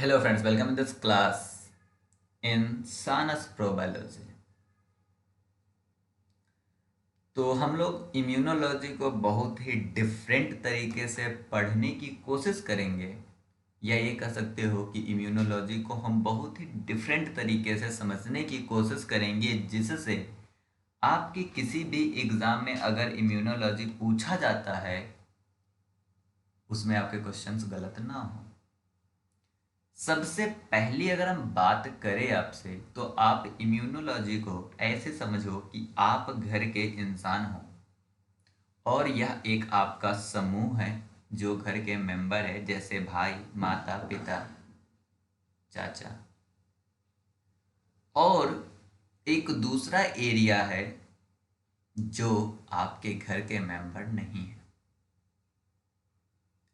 Hello friends, welcome in this class in Sanus Probiology। तो हम लोग इम्यूनोलॉजी को बहुत ही डिफरेंट तरीके से पढ़ने की कोशिश करेंगे, या ये कह सकते हो कि इम्यूनोलॉजी को हम बहुत ही डिफरेंट तरीके से समझने की कोशिश करेंगे, जिससे आपके किसी भी एग्ज़ाम में अगर इम्यूनोलॉजी पूछा जाता है उसमें आपके क्वेश्चंस गलत ना हो। सबसे पहली अगर हम बात करें आपसे, तो आप इम्यूनोलॉजी को ऐसे समझो कि आप घर के इंसान हो और यह एक आपका समूह है जो घर के मेंबर है, जैसे भाई, माता, पिता, चाचा। और एक दूसरा एरिया है जो आपके घर के मेंबर नहीं है।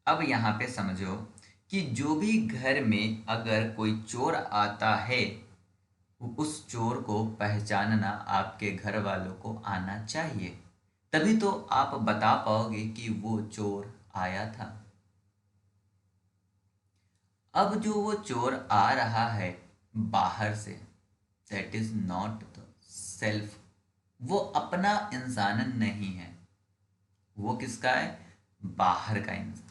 अब यहाँ पे समझो कि जो भी घर में अगर कोई चोर आता है, उस चोर को पहचानना आपके घर वालों को आना चाहिए, तभी तो आप बता पाओगे कि वो चोर आया था। अब जो वो चोर आ रहा है बाहर से, that is not the self. वो अपना इंसान नहीं है, वो किसका है? बाहर का इंसान है।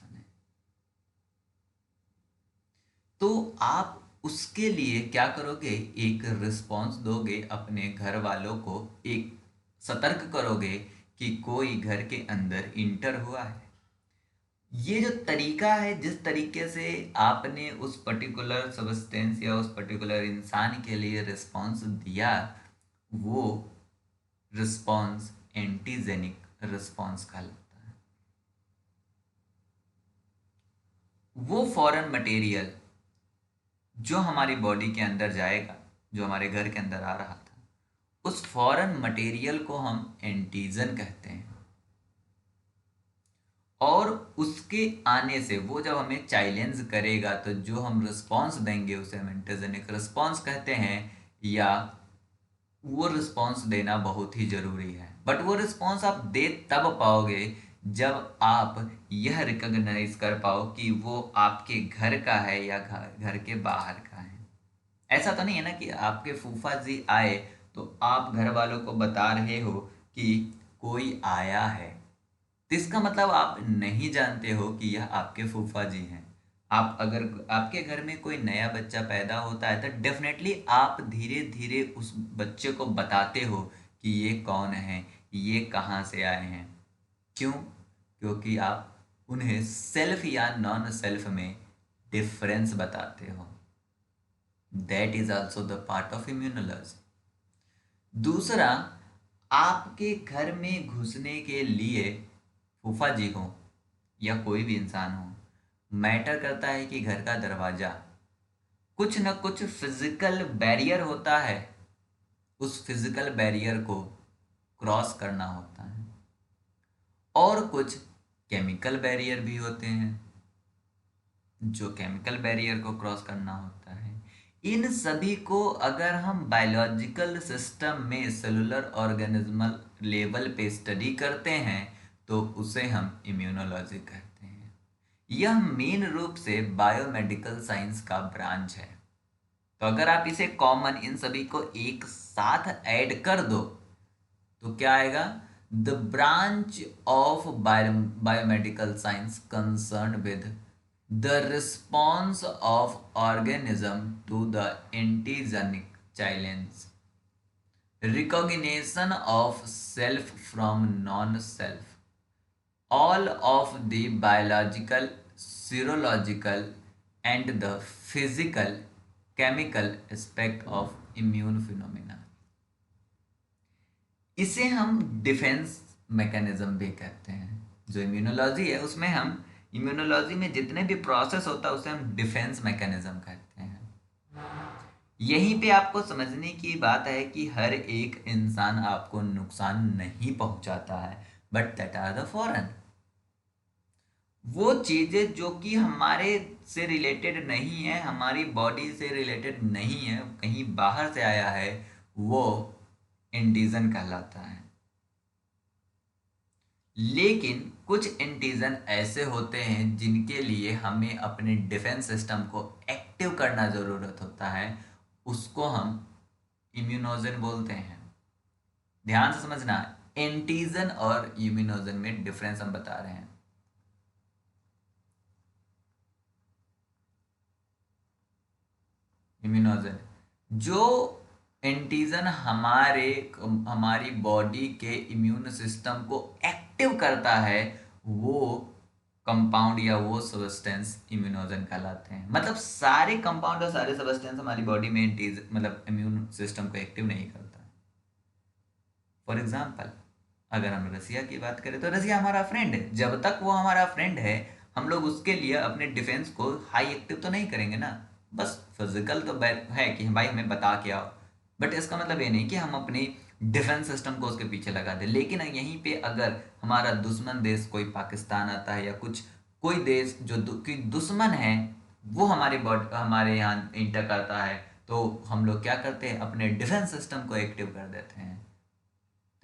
तो आप उसके लिए क्या करोगे? एक रिस्पॉन्स दोगे अपने घर वालों को, एक सतर्क करोगे कि कोई घर के अंदर इंटर हुआ है। ये जो तरीका है, जिस तरीके से आपने उस पर्टिकुलर सब्सटेंस या उस पर्टिकुलर इंसान के लिए रिस्पॉन्स दिया, वो रिस्पॉन्स एंटीजेनिक रिस्पॉन्स कहलाता है। वो फॉरेन मटेरियल जो हमारी बॉडी के अंदर जाएगा, जो हमारे घर के अंदर आ रहा था, उस फॉरेन मटेरियल को हम एंटीजन कहते हैं। और उसके आने से वो जब हमें चैलेंज करेगा, तो जो हम रिस्पॉन्स देंगे उसे हम एंटीजेनिक रिस्पॉन्स कहते हैं। या वो रिस्पॉन्स देना बहुत ही ज़रूरी है, बट वो रिस्पॉन्स आप दे तब पाओगे जब आप यह रिकॉग्नाइज कर पाओ कि वो आपके घर का है या घर के बाहर का है। ऐसा तो नहीं है ना कि आपके फूफा जी आए तो आप घर वालों को बता रहे हो कि कोई आया है, तो इसका मतलब आप नहीं जानते हो कि यह आपके फूफा जी हैं। आप अगर आपके घर में कोई नया बच्चा पैदा होता है, तो डेफिनेटली आप धीरे धीरे उस बच्चे को बताते हो कि ये कौन है, ये कहाँ से आए हैं। क्यों? क्योंकि आप उन्हें सेल्फ या नॉन सेल्फ में डिफरेंस बताते हो। That is also the part of immunology. दूसरा, आपके घर में घुसने के लिए फूफा जी हो या कोई भी इंसान हो, मैटर करता है कि घर का दरवाजा कुछ न कुछ फिजिकल बैरियर होता है, उस फिजिकल बैरियर को क्रॉस करना होता है। और कुछ केमिकल बैरियर भी होते हैं, जो केमिकल बैरियर को क्रॉस करना होता है। इन सभी को अगर हम बायोलॉजिकल सिस्टम में सेलुलर ऑर्गेनिज्मल लेवल पे स्टडी करते हैं, तो उसे हम इम्यूनोलॉजी कहते हैं। यह मेन रूप से बायोमेडिकल साइंस का ब्रांच है। तो अगर आप इसे कॉमन इन सभी को एक साथ ऐड कर दो, तो क्या आएगा? The branch of biomedical science concern with the response of organism to the antigenic challenge, recognition of self from non-self, all of the biological, serological and the physical chemical aspect of immune phenomena। इसे हम defence mechanism भी कहते हैं। जो immunology है उसमें हम immunology में जितने भी प्रोसेस होता है उसे हम डिफेंस मैकेनिज्म कहते हैं। यहीं पे आपको समझने की बात है कि हर एक इंसान आपको नुकसान नहीं पहुंचाता है, but that are the foreign. वो चीज़ें जो कि हमारे से रिलेटेड नहीं है, हमारी बॉडी से रिलेटेड नहीं है, कहीं बाहर से आया है, वो एंटीजन कहलाता है। लेकिन कुछ एंटीजन ऐसे होते हैं जिनके लिए हमें अपने डिफेंस सिस्टम को एक्टिव एक्टिव करना ज़रूरत होता है, उसको हम इम्यूनोजन बोलते हैं। ध्यान से समझना, एंटीजन और इम्यूनोजन में डिफरेंस हम बता रहे हैं। इम्यूनोजन, जो एंटीजन हमारी बॉडी के इम्यून सिस्टम को एक्टिव करता है, वो कंपाउंड या वो सब्सटेंस इम्यूनोजन कहलाते हैं। मतलब सारे कंपाउंड और सारे सब्सटेंस हमारी बॉडी में मतलब इम्यून सिस्टम को एक्टिव नहीं करता। फॉर एग्जाम्पल, अगर हम रसिया की बात करें तो रसिया हमारा फ्रेंड है। जब तक वो हमारा फ्रेंड है, हम लोग उसके लिए अपने डिफेंस को हाई एक्टिव तो नहीं करेंगे ना। बस फिजिकल तो है कि भाई हमें बता के आओ, बट इसका मतलब ये नहीं कि हम अपनी डिफेंस सिस्टम को उसके पीछे लगा दें। लेकिन यहीं पे अगर हमारा दुश्मन देश कोई पाकिस्तान आता है या कोई देश जो कोई दुश्मन है, वो हमारे यहाँ इंटर करता है, तो हम लोग क्या करते हैं, अपने डिफेंस सिस्टम को एक्टिव कर देते हैं।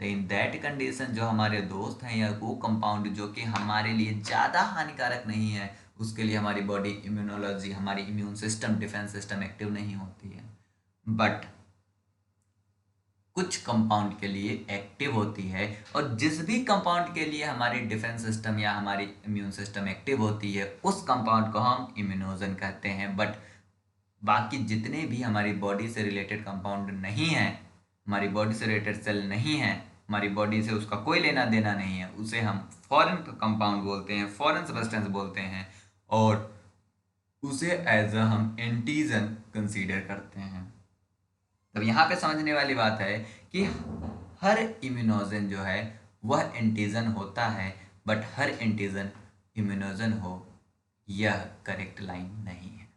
तो इन दैट कंडीशन जो हमारे दोस्त हैं या वो कंपाउंड जो कि हमारे लिए ज़्यादा हानिकारक नहीं है, उसके लिए हमारी बॉडी इम्यूनोलॉजी, हमारी immune system, defence system active नहीं होती है। बट कुछ कंपाउंड के लिए एक्टिव होती है, और जिस भी कंपाउंड के लिए हमारी डिफेंस सिस्टम या हमारी इम्यून सिस्टम एक्टिव होती है, उस कंपाउंड को हम इम्यूनोजन कहते हैं। बट बाकी जितने भी हमारी बॉडी से रिलेटेड कंपाउंड नहीं है, हमारी बॉडी से रिलेटेड सेल नहीं है, हमारी बॉडी से उसका कोई लेना देना नहीं है, उसे हम फॉरेन कंपाउंड बोलते हैं, फॉरेन सब्सटेंस बोलते हैं, और उसे एज अ हम एंटीजन कंसीडर करते हैं। तो यहाँ पे समझने वाली बात है कि हर इम्यूनोजन जो है वह एंटीजन होता है, बट हर एंटीजन इम्यूनोजन हो, यह करेक्ट लाइन नहीं है।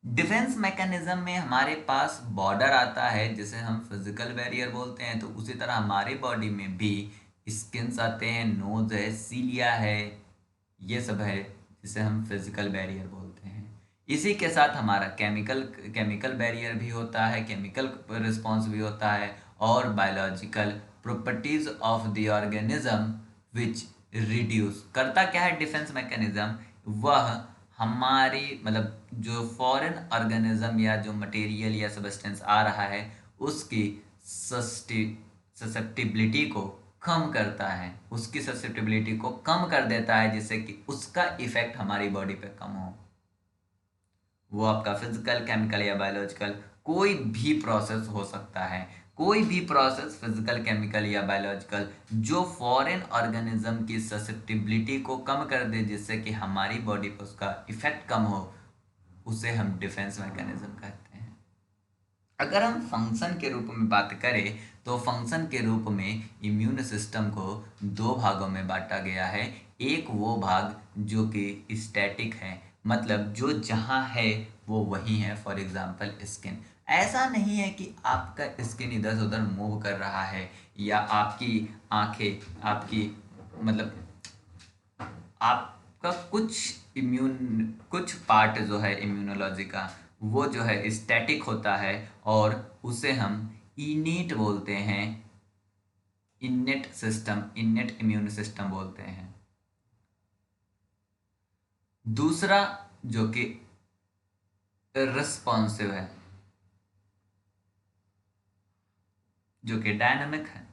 डिफेंस मैकेनिज्म में हमारे पास बॉर्डर आता है जिसे हम फिजिकल बैरियर बोलते हैं। तो उसी तरह हमारी बॉडी में भी स्किन्स आते हैं, नोज है, सीलिया है, ये सब है जिसे हम फिजिकल बैरियर बोलते हैं। इसी के साथ हमारा केमिकल बैरियर भी होता है, केमिकल रिस्पॉन्स भी होता है, और biological properties of the organism which reduce करता क्या है डिफेंस मैकेनिज्म, वह हमारी मतलब जो फॉरेन ऑर्गेनिज्म या जो मटेरियल या सब्सटेंस आ रहा है, उसकी ससेप्टिबिलिटी को कम करता है, उसकी ससेप्टिबिलिटी को कम कर देता है, जिससे कि उसका इफेक्ट हमारी बॉडी पे कम हो। वो आपका फिजिकल, केमिकल या बायोलॉजिकल कोई भी प्रोसेस हो सकता है, कोई भी प्रोसेस फिजिकल, केमिकल या बायोलॉजिकल जो फॉरेन ऑर्गेनिज्म की ससेप्टिबिलिटी को कम कर दे, जिससे कि हमारी बॉडी पर उसका इफेक्ट कम हो, उसे हम डिफेंस मैकेनिज्म कहते हैं। अगर हम फंक्शन के रूप में बात करें तो फंक्शन के रूप में इम्यून सिस्टम को दो भागों में बांटा गया है। एक वो भाग जो कि स्टैटिक है, मतलब जो जहाँ है वो वहीं है। फॉर एग्जांपल स्किन, ऐसा नहीं है कि आपका स्किन इधर से उधर मूव कर रहा है, या आपकी आंखें, आपकी मतलब आपका कुछ पार्ट जो है इम्यूनोलॉजी का, वो जो है स्टैटिक होता है, और उसे हम इनेट बोलते हैं, इनेट इम्यून सिस्टम बोलते हैं। दूसरा जो कि रिस्पॉन्सिव है, जो कि डायनामिक है।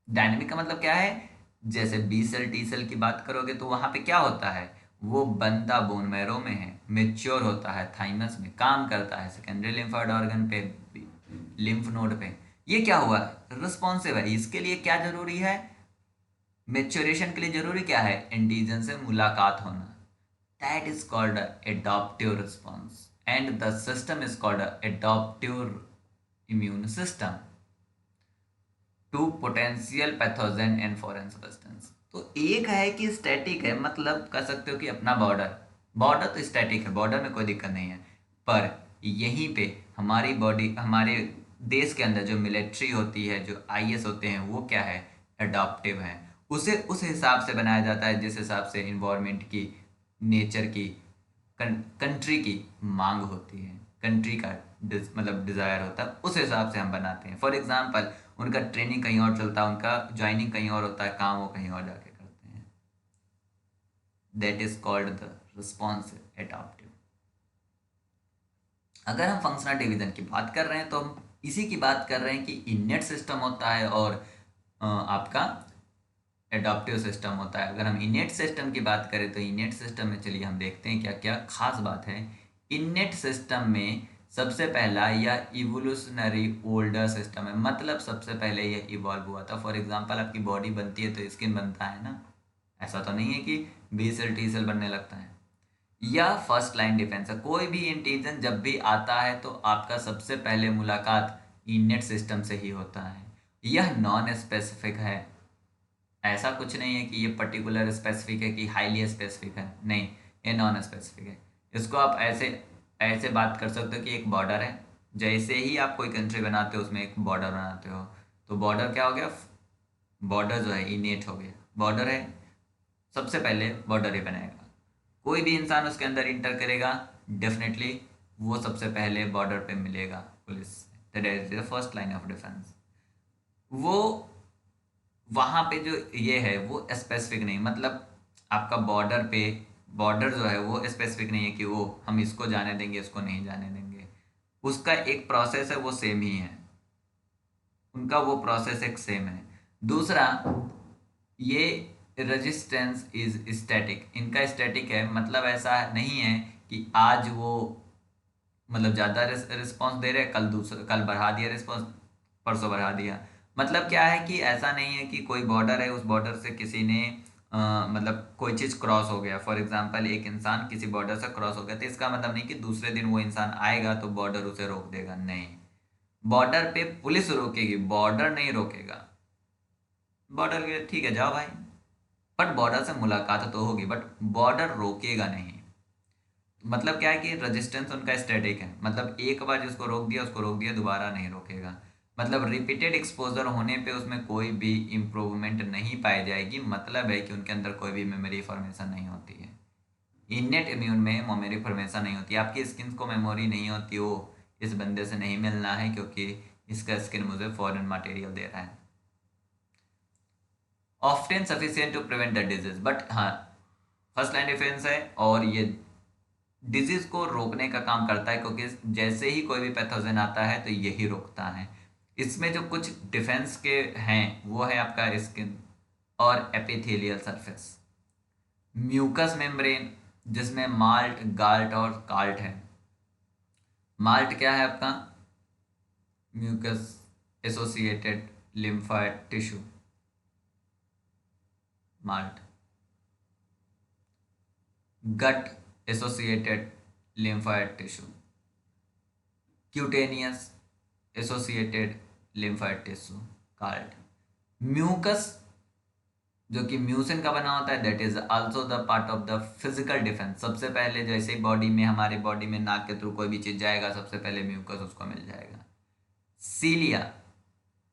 डायनामिक का मतलब क्या है, जैसे बी सेल, टी सेल की बात करोगे तो वहां पे क्या होता है, वो बंदा बोन मैरो में है, मेच्योर होता है, थाइमस में काम करता है, सेकेंडरी लिम्फोइड ऑर्गन पे, लिम्फ नोड पे। ये क्या हुआ, रिस्पॉन्सिव है। इसके लिए क्या जरूरी है, मेच्योरेशन के लिए जरूरी क्या है, एंटीजन से मुलाकात होना। That is called adaptive response, and the system is called adaptive immune system to potential pathogen and foreign substance. तो एक है कि स्टैटिक है, मतलब कह सकते हो कि अपना बॉर्डर तो स्टैटिक है, बॉर्डर में कोई दिक्कत नहीं है। पर यहीं पे हमारी बॉडी, हमारे देश के अंदर जो मिलिट्री होती है, जो आईएस होते हैं, वो क्या है, अडॉप्टिव है। उसे उस हिसाब से बनाया जाता है जिस हिसाब से इन्वायरमेंट की, नेचर की, कंट्री की मांग होती है, कंट्री का मतलब डिज़ायर होता है, उस हिसाब से हम बनाते हैं। फॉर एग्जांपल, उनका ट्रेनिंग कहीं और चलता है, उनका ज्वाइनिंग कहीं और होता है, काम वो कहीं और जाके करते हैं। That is called the responsive adaptive. अगर हम फंक्शनल डिवीजन की बात कर रहे हैं तो हम इसी की बात कर रहे हैं कि इनेट सिस्टम होता है और आपका एडॉप्टिव सिस्टम होता है। अगर हम इनेट सिस्टम की बात करें तो इनेट सिस्टम में चलिए हम देखते हैं क्या क्या खास बात है। इनेट सिस्टम में सबसे पहला यह इवोल्यूशनरी ओल्डर सिस्टम है, मतलब सबसे पहले यह इवॉल्व हुआ था। फॉर एग्जांपल आपकी बॉडी बनती है तो स्किन बनता है ना, ऐसा तो नहीं है कि बी सेल टी सेल बनने लगता है। यह फर्स्ट लाइन डिफेंस है। कोई भी एंटीजन जब भी आता है तो आपका सबसे पहले मुलाकात इनेट सिस्टम से ही होता है। यह नॉन स्पेसिफिक है, ऐसा कुछ नहीं है कि ये पर्टिकुलर स्पेसिफिक है कि हाईली स्पेसिफिक है, नहीं, ये नॉन स्पेसिफिक है। इसको आप ऐसे ऐसे बात कर सकते हो कि एक बॉर्डर है। जैसे ही आप कोई कंट्री बनाते हो उसमें एक बॉर्डर बनाते हो, तो बॉर्डर क्या हो गया, बॉर्डर जो है इनेट हो गया। बॉर्डर है, सबसे पहले बॉर्डर ही बनाएगा। कोई भी इंसान उसके अंदर इंटर करेगा, डेफिनेटली वो सबसे पहले बॉर्डर पे मिलेगा police. That is the first line of defence. वो वहां पे जो ये है वो स्पेसिफिक नहीं, मतलब आपका बॉर्डर पे बॉर्डर जो है वो स्पेसिफिक नहीं है कि वो हम इसको जाने देंगे इसको नहीं जाने देंगे। उसका एक प्रोसेस है, वो सेम ही है, उनका वो प्रोसेस एक सेम है। दूसरा, ये रेजिस्टेंस इज स्टैटिक, इनका स्टैटिक है, मतलब ऐसा नहीं है कि आज वो मतलब ज़्यादा रिस्पॉन्स दे रहे, कल बढ़ा दिया रिस्पॉन्स, परसों बढ़ा दिया। मतलब क्या है कि ऐसा नहीं है कि कोई बॉर्डर है, उस बॉर्डर से किसी ने मतलब कोई चीज़ क्रॉस हो गया। फॉर एग्जांपल एक इंसान किसी बॉर्डर से क्रॉस हो गया, तो इसका मतलब नहीं कि दूसरे दिन वो इंसान आएगा तो बॉर्डर उसे रोक देगा, नहीं। बॉर्डर पे पुलिस रोकेगी, बॉर्डर नहीं रोकेगा। बॉर्डर के ठीक है जाओ भाई, बट बॉर्डर से मुलाकात तो होगी, बट बॉर्डर रोकेगा नहीं। मतलब क्या है कि रेजिस्टेंस उनका स्टैटिक है, मतलब एक बार जिसको रोक दिया उसको रोक दिया, दोबारा नहीं रोकेगा। मतलब रिपीटेड एक्सपोजर होने पे उसमें कोई भी इम्प्रूवमेंट नहीं पाई जाएगी, मतलब है कि उनके अंदर कोई भी मेमोरी फॉर्मेशन नहीं होती है। इनेट इम्यून में मेमोरी फॉर्मेशन नहीं होती, आपकी स्किन को मेमोरी नहीं होती, वो इस बंदे से नहीं मिलना है क्योंकि इसका स्किन मुझे फॉरेन मटेरियल दे रहा है। Often sufficient to prevent the disease, but हाँ, फर्स्ट लाइन डिफेंस है और ये डिजीज को रोकने का काम करता है, क्योंकि जैसे ही कोई भी पैथोजन आता है तो यही रोकता है। इसमें जो कुछ डिफेंस के हैं वो है आपका स्किन और एपिथेलियल सरफेस, म्यूकस मेम्ब्रेन जिसमें माल्ट गाल्ट और कार्ट है। माल्ट क्या है आपका, mucous associated lymphoid tissue, MALT. Gut associated lymphoid tissue, cutaneous associated lymphoid tissue, CALT. Mucus जो कि म्यूसिन का बना होता है, that is also the part of the physical defence. सबसे पहले जैसे ही बॉडी में, हमारे बॉडी में नाक के थ्रू कोई भी चीज जाएगा, सबसे पहले म्यूकस उसको मिल जाएगा। सीलिया,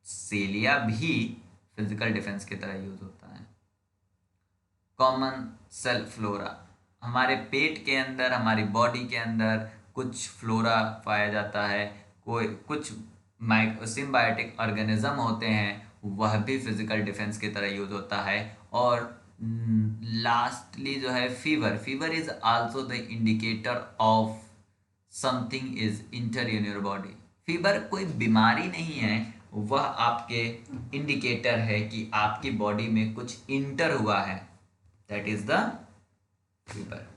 सीलिया भी फिजिकल डिफेंस की तरह यूज होता है। कॉमन सेल फ्लोरा, हमारे पेट के अंदर, हमारी बॉडी के अंदर कुछ फ्लोरा पाया जाता है, कोई कुछ सिम्बायोटिक ऑर्गेनिज्म होते हैं, वह भी फिजिकल डिफेंस की तरह यूज होता है। और लास्टली जो है fever, fever is also the indicator of something is inter in your body. Fever कोई बीमारी नहीं है, वह आपके इंडिकेटर है कि आपकी बॉडी में कुछ इंटर हुआ है, दैट इज द फीवर।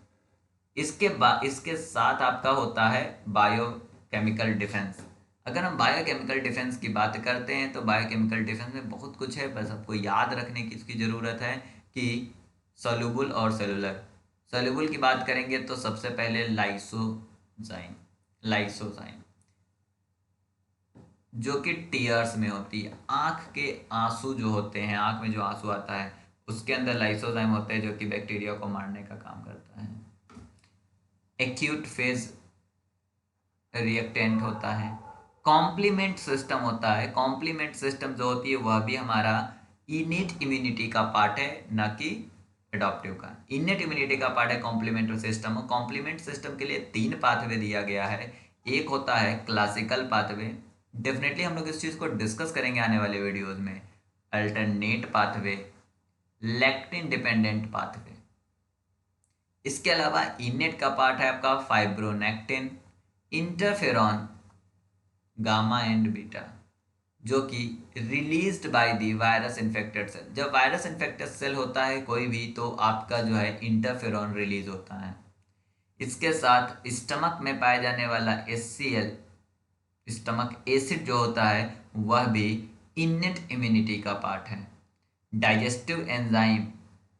इसके साथ आपका होता है बायोकेमिकल डिफेंस। अगर हम बायोकेमिकल डिफेंस की बात करते हैं तो बायोकेमिकल डिफेंस में बहुत कुछ है, बस आपको याद रखने की इसकी ज़रूरत है कि सोल्यूबल और सेलुलर। सोल्यूबल की बात करेंगे तो सबसे पहले लाइसोजाइम, लाइसोजाइम जो कि टीयर्स में होती है, आंख के आंसू जो होते हैं, आंख में जो आंसू आता है उसके अंदर लाइसोजाइम होते हैं जो कि बैक्टीरिया को मारने का काम करता है। एक्यूट फेज रिएक्टेंट होता है। कॉम्प्लीमेंट सिस्टम होता है, कॉम्प्लीमेंट सिस्टम जो होती है वह भी हमारा इनेट इम्यूनिटी का पार्ट है, ना कि एडॉप्टिव का। इनेट इम्यूनिटी का पार्ट है कॉम्प्लीमेंट सिस्टम। कॉम्प्लीमेंट सिस्टम के लिए 3 पाथवे दिया गया है। एक होता है क्लासिकल पाथवे, डेफिनेटली हम लोग इस चीज़ को डिस्कस करेंगे आने वाले वीडियोज में। Alternate pathway, lectin dependent pathway. इसके अलावा इनेट का पार्ट है आपका fibronectin, interferon gamma and beta, जो कि released by the virus infected cell. जब वायरस इन्फेक्टेड सेल होता है कोई भी, तो आपका जो है इंटरफेरॉन रिलीज होता है। इसके साथ स्टमक में पाया जाने वाला HCl, स्टमक एसिड जो होता है, वह भी इनेट इम्यूनिटी का पार्ट है। डाइजेस्टिव एंजाइम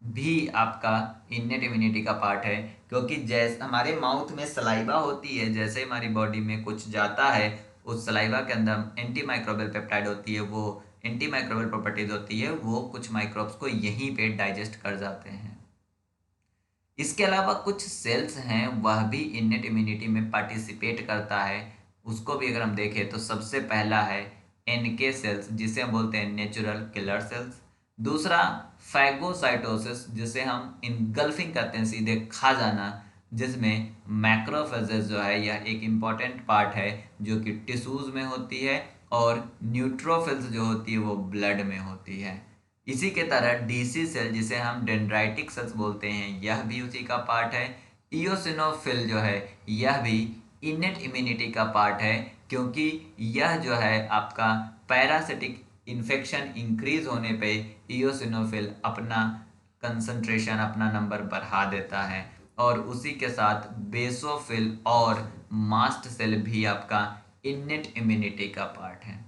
भी आपका इनेट इम्यूनिटी का पार्ट है, क्योंकि जैसे हमारे माउथ में सलाइवा होती है, जैसे हमारी बॉडी में कुछ जाता है, उस सलाइवा के अंदर एंटी माइक्रोबियल पेप्टाइड होती है, वो एंटी माइक्रोबियल प्रॉपर्टीज होती है, वो कुछ माइक्रोब्स को यहीं पे डाइजेस्ट कर जाते हैं। इसके अलावा कुछ सेल्स हैं, वह भी इनेट इम्यूनिटी में पार्टिसिपेट करता है। उसको भी अगर हम देखें तो सबसे पहला है NK सेल्स, जिसे हम बोलते हैं नेचुरल किलर सेल्स। दूसरा फैगोसाइटोसिस, जिसे हम इनगल्फिंग करते हैं, सीधे खा जाना, जिसमें मैक्रोफेजेस जो है यह एक इम्पॉर्टेंट पार्ट है, जो कि टिश्यूज में होती है, और न्यूट्रोफिल्स जो होती है वो ब्लड में होती है। इसी के तरह DC सेल, जिसे हम डेंड्राइटिक सेल्स बोलते हैं, यह भी उसी का पार्ट है। इयोसिनोफिल जो है यह भी इनेट इम्यूनिटी का पार्ट है, क्योंकि यह जो है आपका पैरासिटिक इन्फेक्शन इंक्रीज होने पे इयोसिनोफिल अपना कंसंट्रेशन, अपना नंबर बढ़ा देता है। और उसी के साथ बेसोफिल और मास्ट सेल भी आपका इनेट इम्यूनिटी का पार्ट है।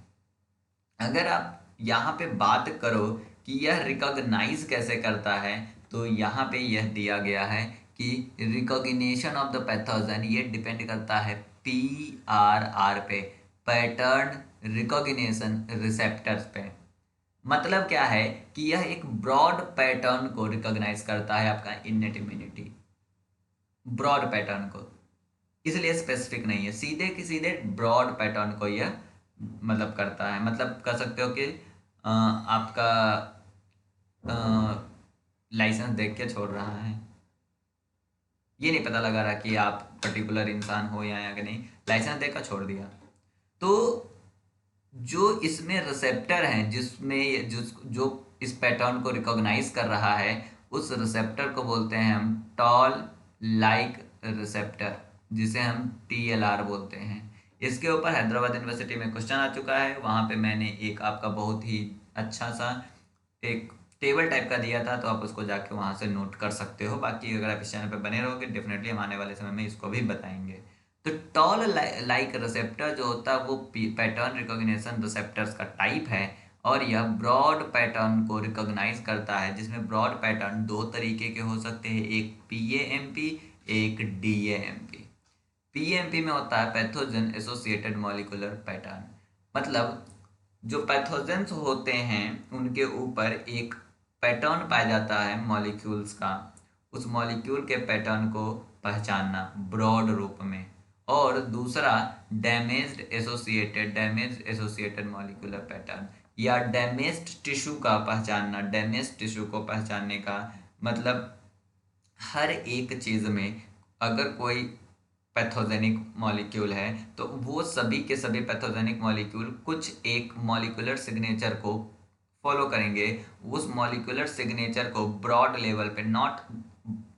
अगर आप यहाँ पे बात करो कि यह रिकॉग्नाइज कैसे करता है, तो यहाँ पे यह दिया गया है कि रिकॉग्निशन ऑफ द पैथोजन ये डिपेंड करता है PRR पे, पैटर्न रिकॉग्निशन रिसेप्टर्स पे। मतलब क्या है कि यह एक ब्रॉड पैटर्न को रिकॉग्नाइज करता है, आपका इनेट इम्यूनिटी ब्रॉड पैटर्न को, इसलिए स्पेसिफिक नहीं है, सीधे की सीधे ब्रॉड पैटर्न को यह मतलब करता है। मतलब कह सकते हो कि आपका लाइसेंस देख के छोड़ रहा है, ये नहीं पता लगा रहा कि आप पर्टिकुलर इंसान हो या कि नहीं, लाइसेंस देकर छोड़ दिया। तो जो इसमें रिसेप्टर हैं, जिसमें जो इस पैटर्न को रिकॉग्नाइज कर रहा है, उस रिसेप्टर को बोलते हैं हम टॉल लाइक रिसेप्टर, जिसे हम TLR बोलते हैं। इसके ऊपर हैदराबाद यूनिवर्सिटी में क्वेश्चन आ चुका है, वहाँ पे मैंने एक आपका बहुत ही अच्छा सा एक टेबल टाइप का दिया था, तो आप उसको जाके वहाँ से नोट कर सकते हो। बाकी अगर आप इस चैनल पे बने रहोगे, डेफिनेटली हम आने वाले समय में इसको भी बताएंगे। तो टॉल लाइक रिसेप्टर जो होता है वो पैटर्न रिकॉग्निशन रिसेप्टर्स का टाइप है, और यह ब्रॉड पैटर्न को रिकॉग्नाइज करता है, जिसमें ब्रॉड पैटर्न दो तरीके के हो सकते हैं, एक PAMP, एक DAMP। PAMP में होता है पैथोजन एसोसिएटेड मॉलिक्यूलर पैटर्न, मतलब जो पैथोजेंस होते हैं उनके ऊपर एक पैटर्न पाया जाता है मॉलिक्यूल्स का, उस मॉलिक्यूल के पैटर्न को पहचानना ब्रॉड रूप में। और दूसरा डैमेज्ड एसोसिएटेड मॉलिक्यूलर पैटर्न, या डैमेज्ड टिश्यू का पहचानना। डैमेज्ड टिश्यू को पहचानने का मतलब हर एक चीज़ में अगर कोई पैथोजेनिक मॉलिक्यूल है, तो वो सभी के सभी पैथोजेनिक मॉलिक्यूल कुछ एक मॉलिक्यूलर सिग्नेचर को फॉलो करेंगे। उस मॉलिक्यूलर सिग्नेचर को ब्रॉड लेवल पे, नॉट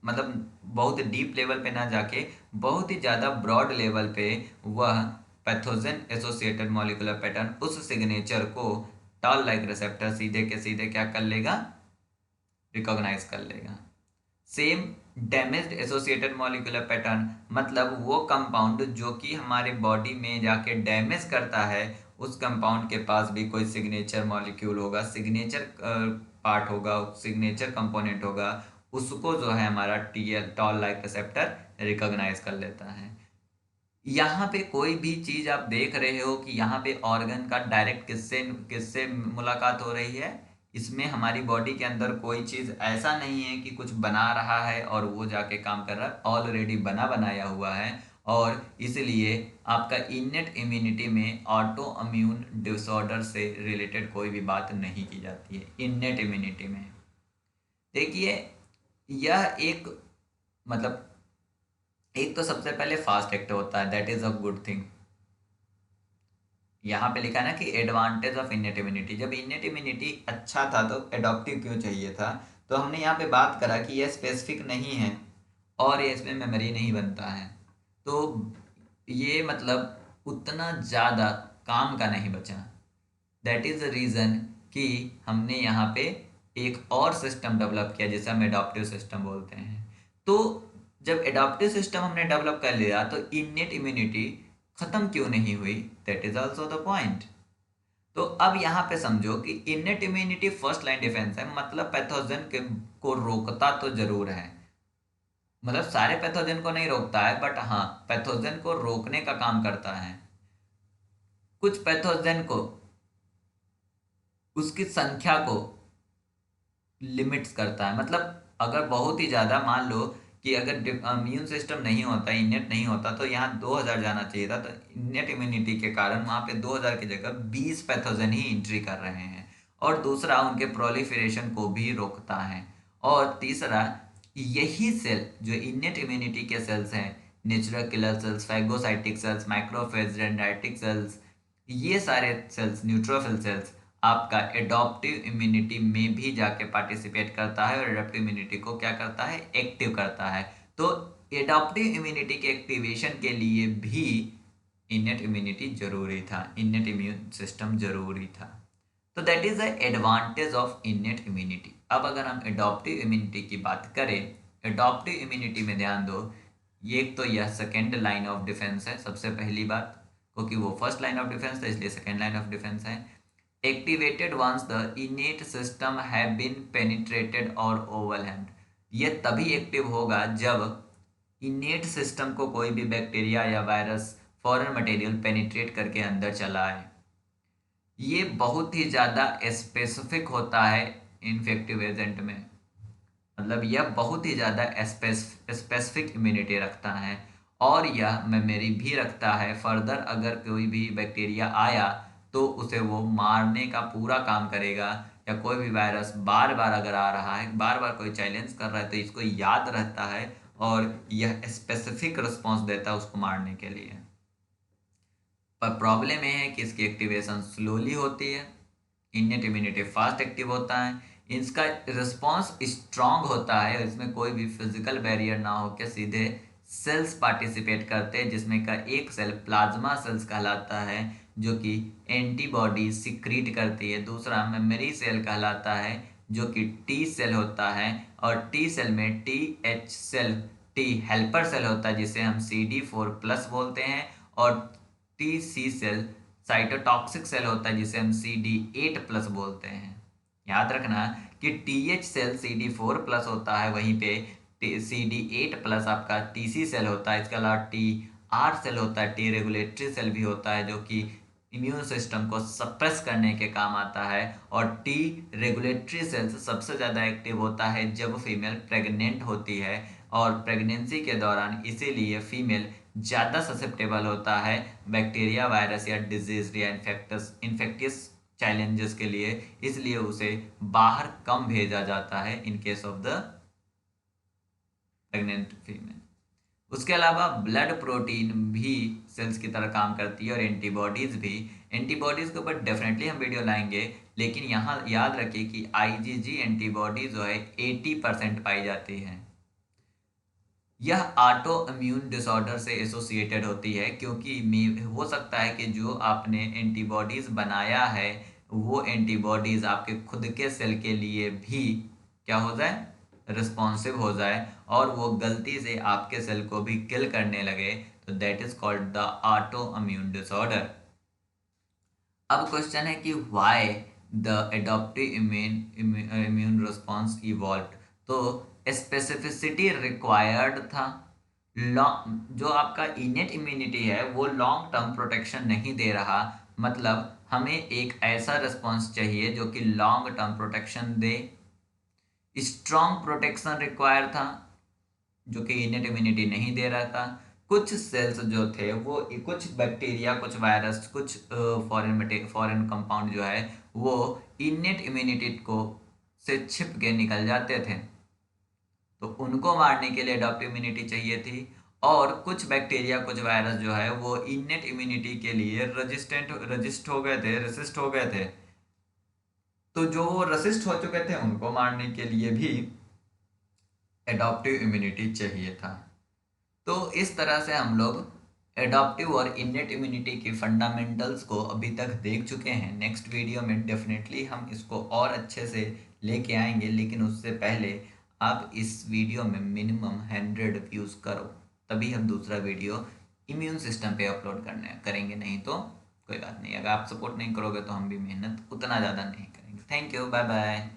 मतलब बहुत डीप लेवल पे ना जाके, बहुत ही ज़्यादा ब्रॉड लेवल पे, वह पैथोजन एसोसिएटेड मॉलिक्यूलर पैटर्न उस सिग्नेचर को टॉल लाइक रिसेप्टर सीधे के सीधे क्या कर लेगा, रिकॉग्नाइज कर लेगा। Same damaged associated molecular pattern, मतलब वो कंपाउंड जो कि हमारे बॉडी में जाके डैमेज करता है, उस कंपाउंड के पास भी कोई सिग्नेचर मॉलिक्यूल होगा, सिग्नेचर पार्ट होगा, सिग्नेचर कंपोनेंट होगा, उसको जो है हमारा टॉल लाइक रिसेप्टर रिकॉग्नाइज कर लेता है। यहाँ पे कोई भी चीज आप देख रहे हो कि यहाँ पे ऑर्गन का डायरेक्ट किससे किससे मुलाकात हो रही है, इसमें हमारी बॉडी के अंदर कोई चीज ऐसा नहीं है कि कुछ बना रहा है और वो जाके काम कर रहा है, ऑलरेडी बना बनाया हुआ है। और इसलिए आपका इनेट इम्यूनिटी में ऑटो इम्यून डिसऑर्डर से रिलेटेड कोई भी बात नहीं की जाती है इनेट इम्यूनिटी में। देखिए, यह एक मतलब एक तो सबसे पहले फास्ट एक्ट होता है, that is a good thing. यहाँ पे लिखा है ना कि एडवांटेज ऑफ इनेट इम्यूनिटी, जब इनेट इम्यूनिटी अच्छा था तो एडॉप्टिव क्यों चाहिए था। तो हमने यहाँ पे बात करा कि यह स्पेसिफिक नहीं है और ये इसमें मेमोरी नहीं बनता है। तो ये मतलब उतना ज़्यादा काम का नहीं बचा। दैट इज़ द रीज़न कि हमने यहाँ पे एक और सिस्टम डेवलप किया जिसे हम एडॉप्टिव सिस्टम बोलते हैं। तो जब एडॉप्टिव सिस्टम हमने डेवलप कर लिया तो इननेट इम्यूनिटी ख़त्म क्यों नहीं हुई, that is also the point. तो अब यहाँ पे समझो कि innate immunity first line defense है, मतलब पैथोजन के को रोकता तो जरूर है, मतलब सारे पैथोजन को नहीं रोकता है बट हाँ पैथोजन को रोकने का काम करता है। कुछ पैथोजन को उसकी संख्या को लिमिट्स करता है, मतलब अगर बहुत ही ज़्यादा मान लो कि अगर इम्यून सिस्टम नहीं होता, इनेट नहीं होता, तो यहाँ 2000 जाना चाहिए था, तो इनेट इम्यूनिटी के कारण वहाँ पे 2000 की जगह 20 पैथोजन ही एंट्री कर रहे हैं। और दूसरा उनके प्रोलिफरेशन को भी रोकता है। और तीसरा यही सेल जो इनेट इम्यूनिटी के सेल्स हैं, natural killer cells, phagocytic cells, macrophage, dendritic sales, ये सारे सेल्स, न्यूट्रोफिल सेल्स आपका एडॉप्टिव इम्यूनिटी में भी जाके पार्टिसिपेट करता है और एडॉप्टिव इम्यूनिटी को क्या करता है, एक्टिव करता है। तो एडॉप्टिव इम्यूनिटी के एक्टिवेशन के लिए भी इनेट इम्यूनिटी जरूरी था, इनेट इम्यून सिस्टम जरूरी था। तो that is the advantage of innate immunity. अब अगर हम एडॉप्टिव इम्यूनिटी की बात करें, एडॉप्टिव इम्यूनिटी में ध्यान दो, ये एक तो यह सेकेंड लाइन ऑफ डिफेंस है, सबसे पहली बात, क्योंकि वो फर्स्ट लाइन ऑफ डिफेंस था इसलिए सेकेंड लाइन ऑफ डिफेंस है। Activated once the innate system have been penetrated और ओवरवेल्म्ड। ये तभी एक्टिव होगा जब इनेट सिस्टम को कोई भी बैक्टीरिया या वायरस, फॉरेन मटेरियल पेनिट्रेट करके अंदर चला आए। ये बहुत ही ज़्यादा स्पेसिफिक होता है इन्फेक्टिव एजेंट में, मतलब यह बहुत ही ज़्यादा स्पेसिफिक इम्यूनिटी रखता है और यह मेमोरी भी रखता है। फर्दर अगर कोई भी बैक्टीरिया आया तो उसे वो मारने का पूरा काम करेगा, या कोई भी वायरस बार बार अगर आ रहा है, बार बार कोई चैलेंज कर रहा है, तो इसको याद रहता है और यह स्पेसिफिक रिस्पॉन्स देता है उसको मारने के लिए। पर प्रॉब्लम ये है कि इसकी एक्टिवेशन स्लोली होती है, इनेट इम्यूनिटी फास्ट एक्टिव होता है, इसका रिस्पॉन्स स्ट्रांग होता है, इसमें कोई भी फिजिकल बैरियर ना हो के सीधे सेल्स पार्टिसिपेट करते हैं, जिसमें का एक सेल प्लाज्मा सेल्स कहलाता है जो कि एंटीबॉडी सिक्रीट करती है, दूसरा मेमोरी सेल कहलाता है जो कि टी सेल होता है, और टी सेल में T H cell, T helper cell होता है जिसे हम CD4+ बोलते हैं, और T C cell cytotoxic cell होता है जिसे हम CD8+ बोलते हैं। याद रखना कि TH सेल CD4+ होता है, वहीं पे CD8+ आपका TC सेल होता है। इसके अलावा TR सेल होता है, टी रेगुलेटरी सेल भी होता है जो कि इम्यून सिस्टम को सप्रेस करने के काम आता है। और टी रेगुलेटरी सेल्स सबसे ज़्यादा एक्टिव होता है जब फीमेल प्रेग्नेंट होती है, और प्रेगनेंसी के दौरान इसीलिए फीमेल ज़्यादा ससेप्टेबल होता है बैक्टीरिया, वायरस या डिजीज या इन्फेक्टियस चैलेंजेस के लिए, इसलिए उसे बाहर कम भेजा जाता है in case of the pregnant female. उसके अलावा ब्लड प्रोटीन भी सेल्स की तरह काम करती है, और एंटीबॉडीज़ भी। एंटीबॉडीज़ के ऊपर डेफिनेटली हम वीडियो लाएंगे, लेकिन यहाँ याद रखिए कि IgG एंटीबॉडी जो है 80% पाई जाती है। यह ऑटो इम्यून डिसऑर्डर से एसोसिएटेड होती है, क्योंकि हो सकता है कि जो आपने एंटीबॉडीज़ बनाया है वो एंटीबॉडीज़ आपके खुद के सेल के लिए भी क्या हो जाए, रिस्पॉन्सिव हो जाए, और वो गलती से आपके सेल को भी किल करने लगे, तो that is called the auto immune disorder. अब क्वेश्चन है कि why the adaptive immune response evolve. तो स्पेसिफिसिटी रिक्वायर्ड था। जो आपका इनेट इम्यूनिटी है वो लॉन्ग टर्म प्रोटेक्शन नहीं दे रहा, मतलब हमें एक ऐसा रिस्पॉन्स चाहिए जो कि लॉन्ग टर्म प्रोटेक्शन दे। स्ट्रॉन्ग प्रोटेक्शन रिक्वायर था जो कि इनेट इम्यूनिटी नहीं दे रहा था। कुछ सेल्स जो थे वो, कुछ बैक्टीरिया, कुछ वायरस, कुछ फॉरेन कंपाउंड जो है वो इनेट इम्यूनिटी को से छिप के निकल जाते थे, तो उनको मारने के लिए एडॉप्टिव इम्यूनिटी चाहिए थी। और कुछ बैक्टीरिया, कुछ वायरस जो है वो इनेट इम्यूनिटी के लिए रेजिस्ट हो गए थे, तो जो रेसिस्ट हो चुके थे उनको मारने के लिए भी एडॉप्टिव इम्यूनिटी चाहिए था। तो इस तरह से हम लोग एडॉप्टिव और इनेट इम्यूनिटी के फंडामेंटल्स को अभी तक देख चुके हैं। नेक्स्ट वीडियो में डेफिनेटली हम इसको और अच्छे से लेके आएंगे, लेकिन उससे पहले आप इस वीडियो में मिनिमम 100 व्यूज़ करो, तभी हम दूसरा वीडियो इम्यून सिस्टम पे अपलोड करेंगे। नहीं तो कोई बात नहीं, अगर आप सपोर्ट नहीं करोगे तो हम भी मेहनत उतना ज़्यादा नहीं करेंगे। Thank you, bye bye.